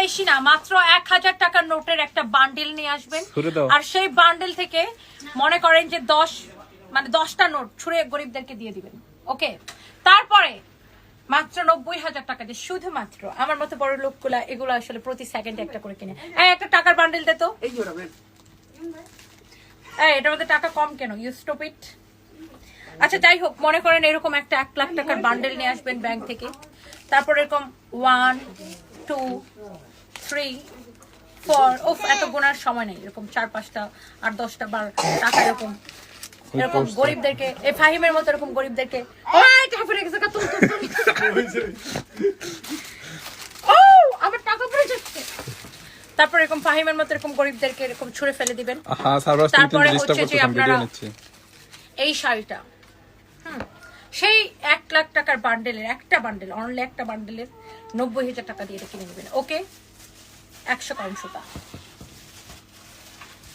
বেশি না, মাত্র 1000 টাকার নোটের একটা বান্ডেল নিয়ে আসবেন। আর সেই বান্ডেল থেকে মনে করেন যে 10টা নোট ছুঁড়ে গরিবদেরকে দিয়ে দিবেন। ওকে, তারপরে মাত্র 90,000 টাকা দিয়ে শুধুমাত্র আমার মতো বড় লোকগুলা এগুলো আসলে প্রতি সেকেন্ডে একটা করে কিনে। একটা টাকার বান্ডেল দে তো। এটার মধ্যে টাকা কম কেন? You stupid. আচ্ছা যাই হোক, মনে করেন এরকম একটা 1 লাখ টাকার বান্ডেল নিয়ে আসবেন ব্যাংক থেকে। তারপর এরকম 1 2 3 4 ওফ, এত গোনার সময় নেই। এরকম 4 5টা 8 10টা 12 টাকা এরকম গরিবদেরকে, এই ফাহিমের মতো এরকম গরিবদেরকে আমার টাকা পড়ে যাচ্ছে। তারপর এরকম ফাহিমের মতো এরকম গরিবদেরকে এরকম ছুঁড়ে ফেলে দিবেন। তারপরে হচ্ছে যে আপনারা এই শাড়িটা, সেই 1 লাখ টাকার বান্ডেলের একটা বান্ডেল, অনলি একটা বান্ডেলের 90,000 টাকা দিয়ে কিনে নেবেন। ওকে, 100 কাউন্ট সুতা।